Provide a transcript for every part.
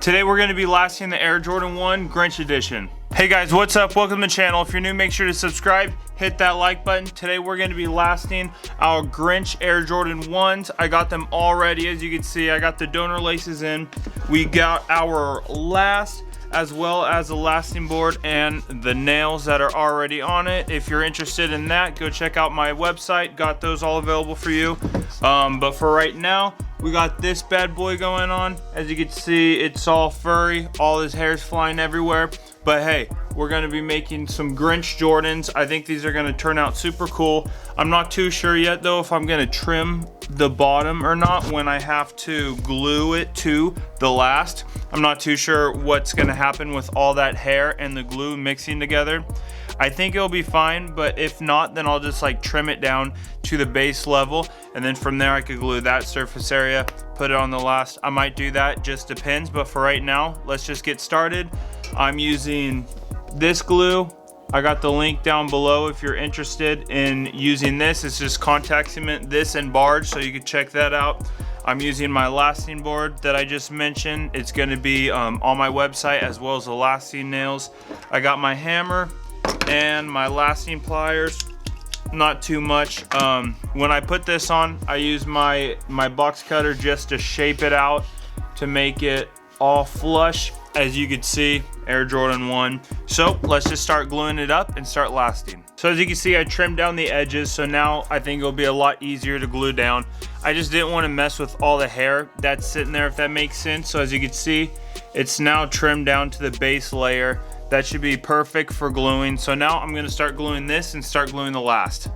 Today we're going to be lasting the Air Jordan 1 Grinch edition. Hey guys, what's up? Welcome to the channel. If you're new, make sure to subscribe, hit that like button. Today we're going to be lasting our Grinch Air Jordan 1s. I got them all ready. As you can see, I got the donor laces in. We got our last, as well as the lasting board and the nails that are already on it. If you're interested in that, go check out my website. Got those all available for you. But for right now, we got this bad boy going on. As you can see, it's all furry. All his hair's flying everywhere. But hey, we're gonna be making some Grinch Jordans. I think these are gonna turn out super cool. I'm not too sure yet though if I'm gonna trim the bottom or not when I have to glue it to the last. I'm not too sure what's gonna happen with all that hair and the glue mixing together. I think it'll be fine, but if not, then I'll just like trim it down to the base level, and then from there I could glue that surface area, put it on the last. I might do that, just depends, but for right now, let's just get started. I'm using this glue. I got the link down below if you're interested in using this. It's just contact cement, this and barge, so you can check that out. I'm using my lasting board that I just mentioned. It's gonna be on my website, as well as the lasting nails. I got my hammer and my lasting pliers, not too much. When I put this on, I use my box cutter just to shape it out to make it all flush. As you can see, Air Jordan 1. So let's just start gluing it up and start lasting. So as you can see, I trimmed down the edges, so now I think it'll be a lot easier to glue down. I just didn't want to mess with all the hair that's sitting there, if that makes sense. So as you can see, it's now trimmed down to the base layer. That should be perfect for gluing. So now I'm gonna start gluing this and start gluing the last.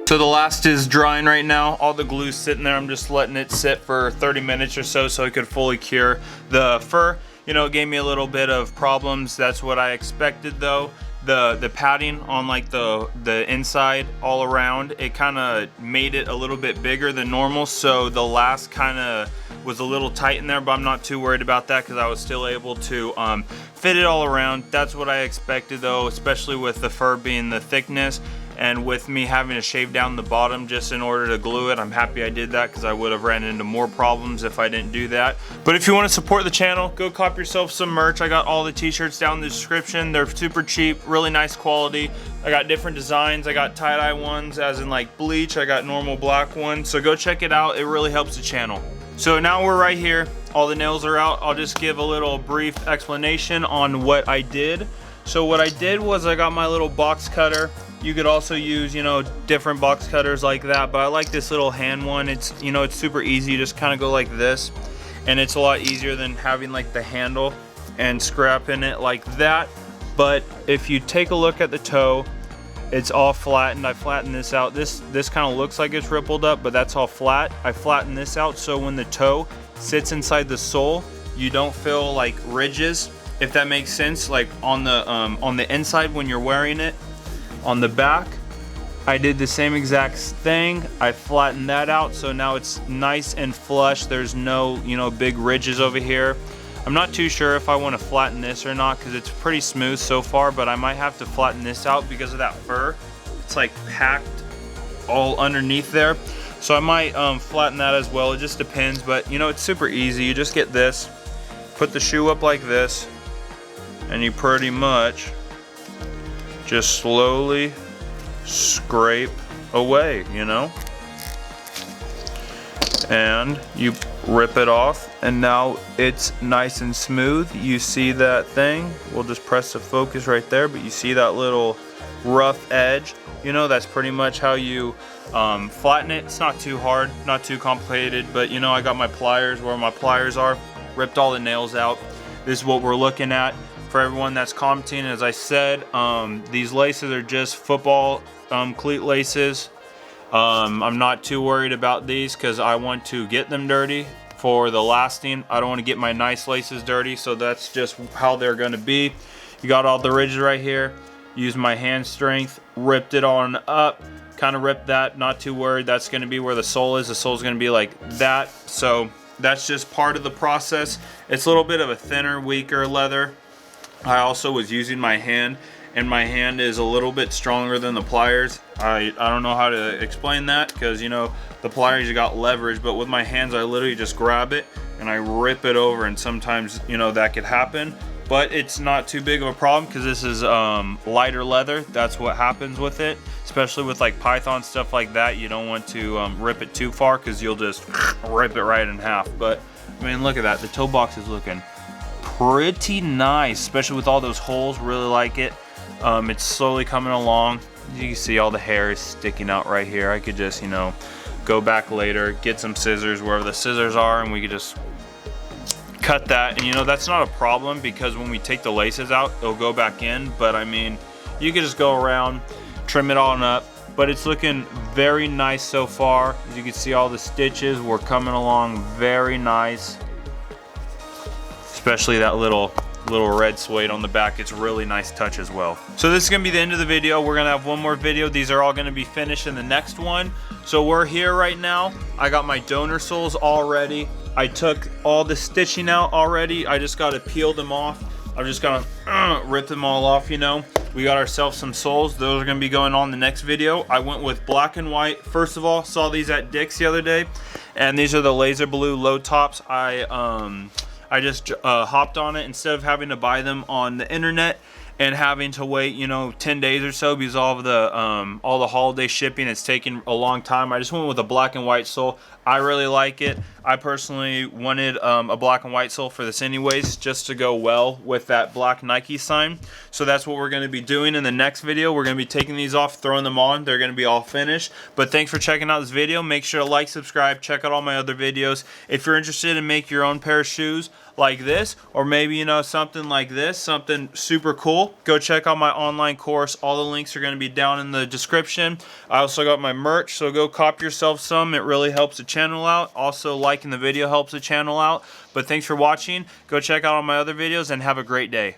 So the last is drying right now. All the glue's sitting there. I'm just letting it sit for 30 minutes or so it could fully cure. The fur, gave me a little bit of problems. That's what I expected though. The padding on like the inside all around, it kind of made it a little bit bigger than normal. So the last kind of was a little tight in there, but I'm not too worried about that because I was still able to fit it all around. That's what I expected though, especially with the fur being the thickness. And with me having to shave down the bottom just in order to glue it, I'm happy I did that because I would have ran into more problems if I didn't do that. But if you want to support the channel, go cop yourself some merch. I got all the t-shirts down in the description. They're super cheap, really nice quality. I got different designs. I got tie-dye ones as in like bleach. I got normal black ones. So go check it out. It really helps the channel. So now we're right here. All the nails are out. I'll just give a little brief explanation on what I did. So what I did was I got my little box cutter. You could also use, different box cutters like that, but I like this little hand one. It's, it's super easy. You just kind of go like this, and it's a lot easier than having like the handle and scrapping it like that. But if you take a look at the toe, it's all flattened. I flattened this out. This kind of looks like it's rippled up, but that's all flat. I flattened this out so when the toe sits inside the sole, you don't feel like ridges, if that makes sense, like on the inside when you're wearing it. On the back, I did the same exact thing. I flattened that out so now it's nice and flush. There's no, you know, big ridges over here. I'm not too sure if I want to flatten this or not because it's pretty smooth so far, but I might have to flatten this out because of that fur. It's like packed all underneath there. So I might flatten that as well. It just depends, but you know, it's super easy. You just get this, put the shoe up like this, and you pretty much just slowly scrape away, you know? And you rip it off, and now it's nice and smooth. You see that thing? We'll just press the focus right there, but you see that little rough edge? You know, that's pretty much how you flatten it. It's not too hard, not too complicated, but you know, I got my pliers where my pliers are, ripped all the nails out. This is what we're looking at. For everyone that's commenting, as I said, these laces are just football cleat laces. I'm not too worried about these because I want to get them dirty for the lasting. I don't want to get my nice laces dirty, so that's just how they're going to be. You got all the ridges right here. Use my hand strength, ripped it on up, kind of ripped that, not too worried. That's going to be where the sole is. The sole is going to be like that, so that's just part of the process. It's a little bit of a thinner, weaker leather. I also was using my hand, and my hand is a little bit stronger than the pliers. I don't know how to explain that because, you know, the pliers, you got leverage, but with my hands I literally just grab it and I rip it over, and sometimes, you know, that could happen, but it's not too big of a problem because this is lighter leather. That's what happens with it, especially with like python stuff like that. You don't want to rip it too far because you'll just rip it right in half. But I mean, look at that, the toe box is looking pretty nice, especially with all those holes. Really like it. It's slowly coming along. You can see all the hair is sticking out right here. I could just, you know, go back later, get some scissors wherever the scissors are, and we could just cut that. And you know, that's not a problem because when we take the laces out, it'll go back in. But I mean, you could just go around, trim it all up. But it's looking very nice so far. As you can see, all the stitches were coming along very nice. Especially that little red suede on the back. It's a really nice touch as well. So this is gonna be the end of the video. We're gonna have one more video. These are all gonna be finished in the next one. So we're here right now. I got my donor soles all ready. I took all the stitching out already. I just gotta peel them off. I'm just gonna rip them all off, you know. We got ourselves some soles. Those are gonna be going on the next video. I went with black and white. First of all, saw these at Dick's the other day, and these are the laser blue low tops. I just hopped on it instead of having to buy them on the internet and having to wait, you know, 10 days or so because all the holiday shipping, it's taking a long time. I just went with a black and white sole. I really like it. I personally wanted a black and white sole for this anyways, just to go well with that black Nike sign. So that's what we're going to be doing in the next video. We're going to be taking these off, throwing them on. They're going to be all finished. But thanks for checking out this video. Make sure to like, subscribe, check out all my other videos. If you're interested in make your own pair of shoes like this, or maybe, you know, something like this, something super cool, go check out my online course. All the links are going to be down in the description. I also got my merch, so go cop yourself some. It really helps the channel out. Also, liking the video helps the channel out. But thanks for watching. Go check out all my other videos and have a great day.